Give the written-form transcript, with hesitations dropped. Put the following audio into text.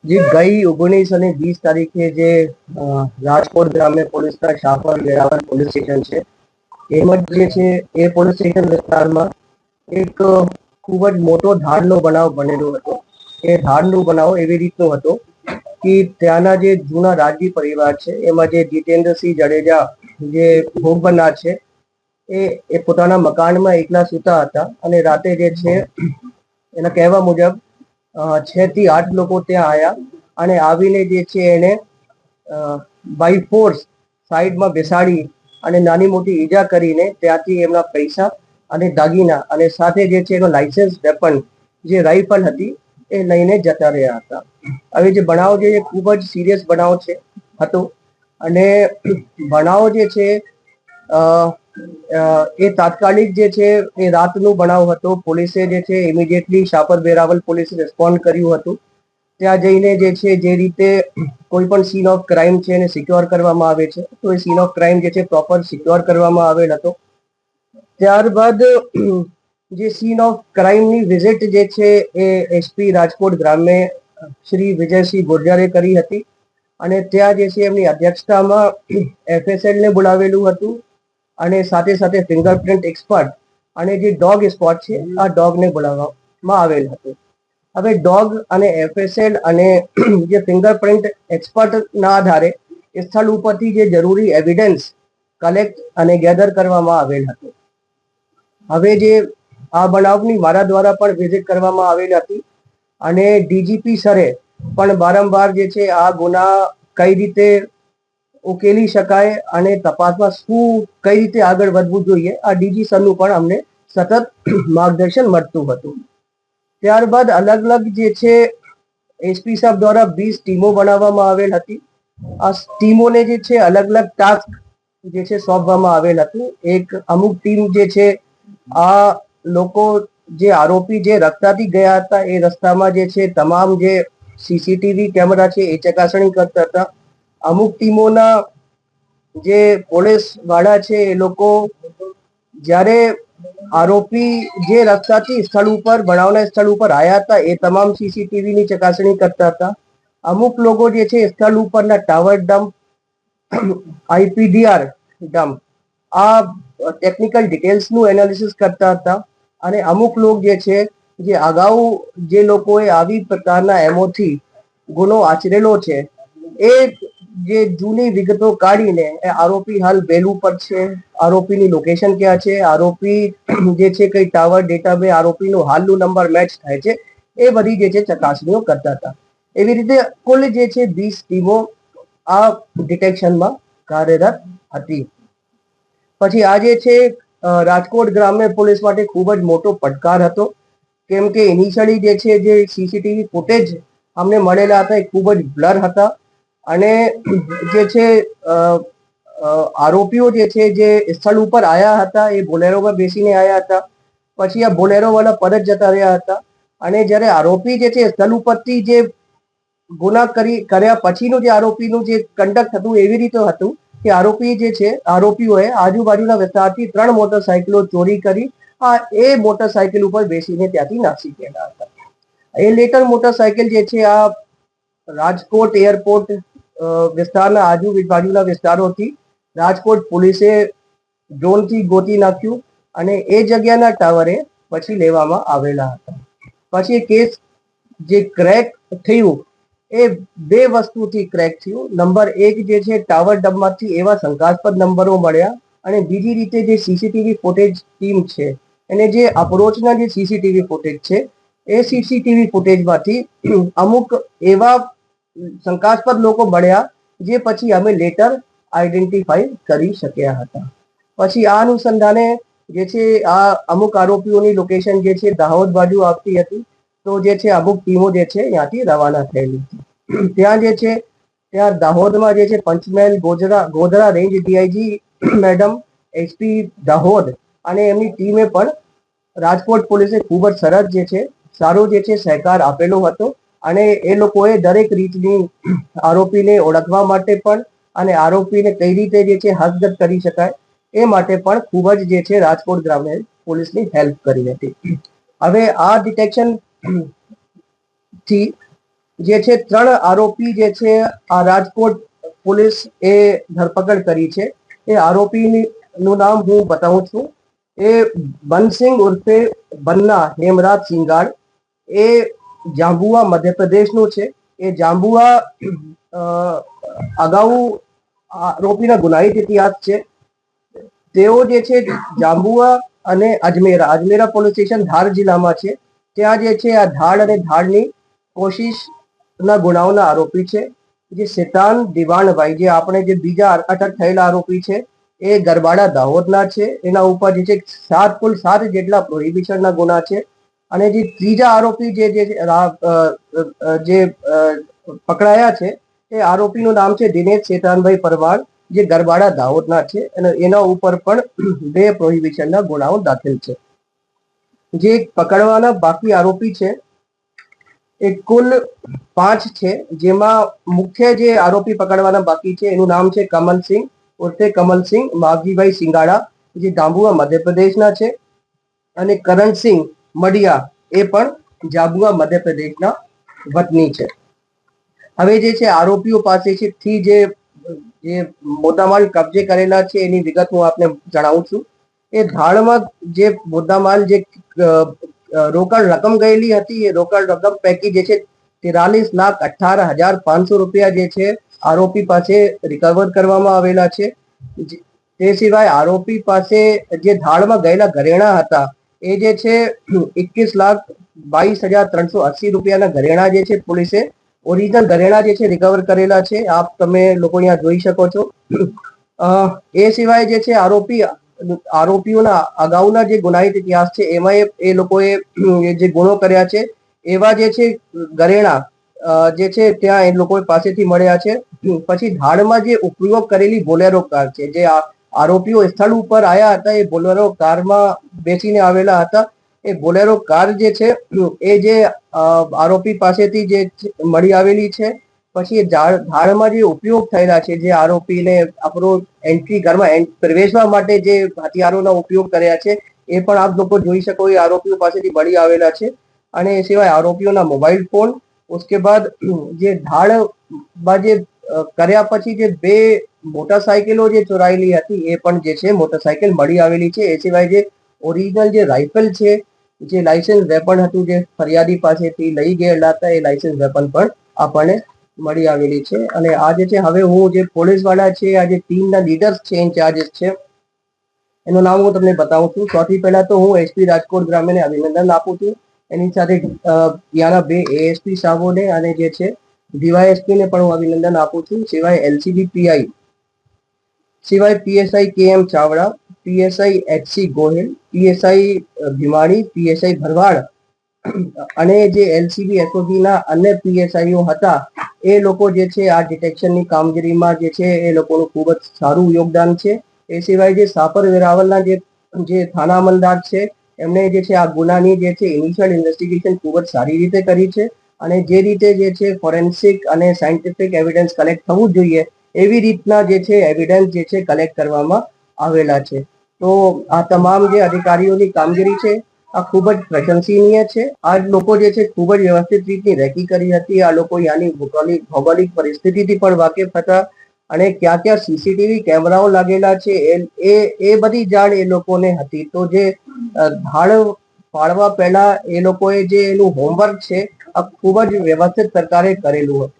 જે ગઈ 19 અને 20 તારીખે જે રાજકોટ ગ્રામ્ય પોલીસના શાપર વેરાવળ પોલીસ સ્ટેશન છે એમાં જે છે એ પોલીસ સ્ટેશન વિસ્તારમાં એક ખૂબ જ મોટો ધાડનો બનાવ બનેલો હતો. એ ધાડનો બનાવ એવી રીતનો હતો કે ત્યાંના જે જૂના રાજવી પરિવાર છે એમાં જે જીતેન્દ્રસિંહ જાડેજા જે ભોગ બનનાર છે એ પોતાના મકાનમાં એકલા સૂતા હતા અને રાતે જે છે એના કહેવા મુજબ 6 થી 8 લોકો ત્યાં આવ્યા અને આવીને જે છે એને બાય ફોર્સ સાઈડમાં બેસાડી અને નાની મોટી ઈજા કરીને ત્યાંથી એમના પૈસા અને દાગીના અને સાથે જે છે એનો લાયસન્સ વેપન જે રાઇફલ હતી એ લઈને જતા રહ્યા હતા. હવે જે બનાવ છે એ ખૂબ જ સિરિયસ બનાવ છે હતો અને બનાવ જે છે એ તાત્કાલિક જે છે એ રાતનો બનાવ હતો. પોલીસે જે છે ઇમિડિયેટલી શાપર વેરાવળ પોલીસે રિસ્પોન્ડ કર્યું હતું. ત્યાં જઈને જે છે જે રીતે કોઈ પણ સીન ઓફ ક્રાઇમ છે એને સિક્યોર કરવામાં આવે છે તો એ સીન ઓફ ક્રાઇમ જે છે પ્રોપર સિક્યોર કરવામાં આવેલ હતો. ત્યારબાદ જે સીન ઓફ ક્રાઇમની વિઝિટ જે છે એ એસપી રાજકોટ ગ્રામ્ય શ્રી વિજયસિંહ ગુર્જરે કરી હતી અને ત્યાં જે છે એમની અધ્યક્ષતામાં FSL ને બોલાવેલું હતું અને સાથે સાથે ફિંગરપ્રિન્ટ એક્સપર્ટ અને જે ડોગ સ્પોટ છે આ ડોગને બોલાવવામાં આવેલ હતું. હવે ડોગ અને FSL અને જે ફિંગરપ્રિન્ટ એક્સપર્ટના આધારે સ્થળ ઉપરથી જે જરૂરી એવિડન્સ કલેક્ટ અને ગેધર કરવામાં આવેલ હતું. હવે જે આ બનાવની મારા દ્વારા પણ વિઝિટ કરવામાં આવેલ હતી અને ડીજીપી સરે પણ વારંવાર જે છે આ ગુના કઈ રીતે ઉકેલી શકાય અને તપાસમાં શું કઈ રીતે આગળ વધવું જોઈએ આ ડીજી સરનું પણ અમને સતત માર્ગદર્શન મળતું હતું. ત્યારબાદ અલગ અલગ જે છે એસપી સાહેબ દ્વારા 20 ટીમો બનાવવામાં આવેલ હતી. આ ટીમોને જે છે અલગ અલગ ટાસ્ક જે છે સોંપવામાં આવેલ હતું. એક અમુક ટીમ જે છે આ લોકો જે આરોપી જે રસ્તાથી ગયા હતા એ રસ્તામાં જે છે તમામ જે સીસીટીવી કેમેરા છે એ ચકાસણી કરતા હતા. અમુક ટીમોના જે પોલીસ વાળા છે એ લોકો જ્યારે આરોપી જે રસ્તાથી સ્થળ ઉપર બનાવના સ્થળ ઉપર આવ્યા હતા એ તમામ સીસીટીવી ની ચકાસણી કરતા હતા. અમુક લોકો જે છે સ્થળ ઉપરના ટાવર ડમ્પ IPDR ડમ્પ આ ટેકનિકલ ડિટેલ્સનું એનાલિસિસ કરતા હતા અને અમુક લોકો જે છે જે અગાઉ જે લોકોએ આવી પ્રકારના એમોથી ગુનો આચરેલો છે એ જે જૂની વિગતો કાઢીને આરોપી હાલ બેલ ઉપર છે, આરોપીની લોકેશન ક્યાં છે, આરોપી જે છે કઈ ટાવર ડેટા બે આરોપીનો હાલનો નંબર મેચ થાય છે એ બધી જે છે ચકાસણીઓ કરતા હતા. એવી રીતે કુલ જે છે 20 ટીમો આ ડિટેક્શનમાં કાર્યરત હતી. પછી આ જે છે રાજકોટ ગ્રામ્ય પોલીસ માટે ખૂબ જ મોટો પડકાર હતો કેમ કે ઇનિશિયલી જે છે જે સીસીટીવી ફૂટેજ અમને મળેલા હતા એ ખૂબ જ બ્લર હતા અને જે છે આરોપીઓ જે છે જે સ્થળ ઉપર આવ્યા હતા એ બોલેરોમાં બેસીને આવ્યા હતા. પછી આ બોલેરો વાળા પરત જતા રહ્યા હતા અને જ્યારે આરોપી જે છે સ્થળ ઉપરથી જે ગુના કર્યા પછીનું જે આરોપીનું જે કંડક્ટ હતું એવી રીતે હતું કે આરોપી જે છે આરોપીઓએ આજુબાજુના વિસ્તારથી 3 મોટરસાયકલો ચોરી કરી એ મોટરસાયકલ ઉપર બેસીને ત્યાંથી નાસી ગયેલા હતા. એ લેટર મોટરસાયકલ જે છે આ રાજકોટ એરપોર્ટ વિસ્તારના આજુબાજુના વિસ્તારોથી રાજકોટ પોલીસે ડ્રોનથી ગોતી નાખ્યું અને એ જગ્યાના ટાવરે પછી લેવામાં આવેલા હતા. પછી કેસ જે ક્રેક થયું એ 2 વસ્તુથી ક્રેક થયું. નંબર 1 જે છે ટાવર ડબ્બામાંથી એવા શંકાસ્પદ નંબરો મળ્યા અને બીજી રીતે જે સીસીટીવી ફૂટેજ ટીમ છે એને જે અપ્રોચના જે સીસીટીવી ફૂટેજ છે એ સીસીટીવી ફૂટેજમાંથી અમુક એવા શંકાસ્પદ લોકો મળ્યા જે પછી અમે લેટર આઈડેન્ટિફાઈ કરી શક્યા હતા. પછી આ અનુસંધાને જે છે આ અમુક આરોપીઓની લોકેશન જે છે દાહોદ બાજુ આવતી હતી તો જે છે અમુક ટીમો જે છે ત્યાંથી રવાના થયેલી હતી. ત્યાં જે છે ત્યાં દાહોદમાં જે છે Panchmahal Godhra range DIG madam SP Dahod અને એમની ટીમે પણ રાજકોટ પોલીસે ખૂબ જ સરસ જે છે સારો જે છે સહકાર આપેલો હતો અને એ લોકોએ દરેક રીતની આરોપીને ઓળખવા માટે પણ અને આરોપીને કઈ રીતે જે છે હસ્તગત કરી શકાય એ માટે પણ ખૂબ જ જે છે રાજકોટ ગ્રામ્ય પોલીસની હેલ્પ કરી હતી. હવે આ ડિટેક્શન થી જે છે 3 આરોપી જે છે આ રાજકોટ પોલીસ એ ધરપકડ કરી છે. એ આરોપી નું નામ હું બતાવું છું. એ બનસિંહ ઉર્ફે બન્ના હેમરાજ સિંગાડ, એ જાંબુઆ મધ્યપ્રદેશનું છે. એ જાંબુઆ અગાઉ આરોપીના ગુનાહિત ઇતિહાસ છે. તેઓ જે છે જાંબુઆ અને અજમેરા પોલીસ સ્ટેશન ધાર જિલ્લામાં છે. ત્યાં જે છે આ ધાડ અને ધાડની કોશિશના ગુનાઓના આરોપી છે. જે શેતાન દિવાણભાઈ, જે આપણે જે બીજા અટક થયેલા આરોપી છે, એ ગરબાડા દાહોદના છે. એના ઉપર જે છે કુલ 7 જેટલા પ્રોહિબિશનના ગુના છે. અને જે ત્રીજા આરોપી જે પકડાયા છે, એ આરોપીનું નામ છે દિનેશ શેતાનભાઈ પરમાર, જે ગરબાડા દાહોદના છે. અને એના ઉપર પણ 2 પ્રોહિબિશનના ગુનાઓ દાખલ છે. જે પકડવાના બાકી આરોપી છે એ કુલ 5 છે. જેમાં મુખ્ય જે આરોપી પકડવાના બાકી છે એનું નામ છે કમલસિંહ ઉર્ફે કમલસિંહ માવજીભાઈ સિંગાડા, જે જાંબુઆ મધ્યપ્રદેશના છે. અને કરણસિંહ મડિયા, એ પણ જાંબુઆ મધ્યપ્રદેશના વતની છે. હવે જે છે આરોપીઓ પાસેથી જે મુદ્દામાલ કબજે કરેલા છે એની વિગત હું આપને જણાવું છું. એ ધાડમાં જે મુદ્દામાલ જે રોકડ રકમ ગયેલી હતી, એ રોકડ રકમ પૈકી જે છે 43,18,500 રૂપિયા જે છે આરોપી પાસે રિકવર કરવામાં આવેલા છે. તે સિવાય આરોપી પાસે જે ધાડમાં ગયેલા ઘરેણા હતા, એ જે છે 21,22,380 રૂપિયાના ઘરેણા જે છે પોલીસે ઓરિજિનલ ઘરેણા જે છે રિકવર કરેલા છે. આપ તમે લોકો અહીંયા જોઈ શકો છો. એ સિવાય જે છે આરોપીઓના અગાઉના જે ગુનાહિત ઇતિહાસ છે એમાં એ લોકોએ જે ગુનો કર્યા છે એવા જે છે ઘરેણા જે છે ત્યાં એ લોકો પાસેથી મળ્યા છે. પછી ધાડમાં જે ઉપયોગ કરેલી બોલેરો કાર છે, જે આરોપીઓ સ્થળ ઉપર આવ્યા હતા, એ બોલેરો કારમાં બેસીને આવેલા હતા. એ બોલેરો કાર જે છે એ જે આરોપી પાસેથી જે મળી આવેલી છે. પછી એ ધાડમાં જે ઉપયોગ થયેલા છે, જે આરોપીને આપણો ઘરમાં પ્રવેશવા માટે જે હથિયારોનો ઉપયોગ કર્યા છે, એ પણ આપ લોકો જોઈ શકો એ આરોપીઓ પાસેથી મળી આવેલા છે. અને એ સિવાય આરોપીઓના મોબાઈલ ફોન, उसके बाद જે ધાડમાં જે કર્યા પછી જે 2 મોટરસાયકલો જે ચોરાયેલી હતી, એ પણ જે છે મોટરસાયકલ મળી આવેલી છે. એ સિવાય જે ઓરિજિનલ જે રાઇફલ છે, જે લાયસન્સ વેપન હતું, જે ફરિયાદી પાસેથી લઈ ગયેલા હતા, એ લાયસન્સ વેપન પણ આપણને મળી આવેલી છે. અને આ જે છે, હવે હું જે પોલીસ વાળા છે, આ જે ટીમના લીડર્સ છે, ઇન્ચાર્જીસ છે, એનું નામ હું તમને બતાવું છું. સૌથી પહેલા તો હું એસપી રાજકોટ ગ્રામ્યને અભિનંદન આપું છું. એની સાથે ત્યાંના 2 એએસપી સાહેબોને અને જે છે ડીવાયએસપી ને પણ હું અભિનંદન આપું છું. સિવાય એલસીબી પીઆઈ, સિવાય PSI KM Chavda, PSI HC Gohil, PSI Bhimani, PSI Bharwad અને જે એલસીબી એસઓજીના અન્ય પીએસઆઈઓ હતા, એ લોકો જે છે આ ડિટેક્શનની કામગીરીમાં જે છે એ લોકોનું ખૂબ જ સારું યોગદાન છે. એ સિવાય જે સાપર વેરાવળના જે થાના અમલદાર છે, એમણે જે છે આ ગુનાની જે છે ઇનિશિયલ ઇન્વેસ્ટિગેશન ખૂબ જ સારી રીતે કરી છે. અને જે રીતે જે છે ફોરેન્સિક અને સાયન્ટિફિક એવિડન્સ કલેક્ટ થવું જોઈએ, એવી રીતના જે છે એવિડન્સ જે છે કલેક્ટ કરવામાં આવેલા છે. તો આ તમામ જે અધિકારીઓની કામગીરી છે, આ ખૂબ જ પ્રશંસનીય છે. આ લોકો જે છે ખૂબ જ વ્યવસ્થિત રીતની રેકી કરી હતી. આ લોકો યાની ભૌગોલિક પરિસ્થિતિથી પણ વાકેફ હતા. અને ક્યાં ક્યાં સીસીટીવી કેમેરાઓ લાગેલા છે, એ બધી જાણ એ લોકોને હતી. તો જે ધાડ પાડવા પહેલા એ લોકોએ જે એનું હોમવર્ક છે, આ ખૂબ જ વ્યવસ્થિત સરકારે કરેલું હતું.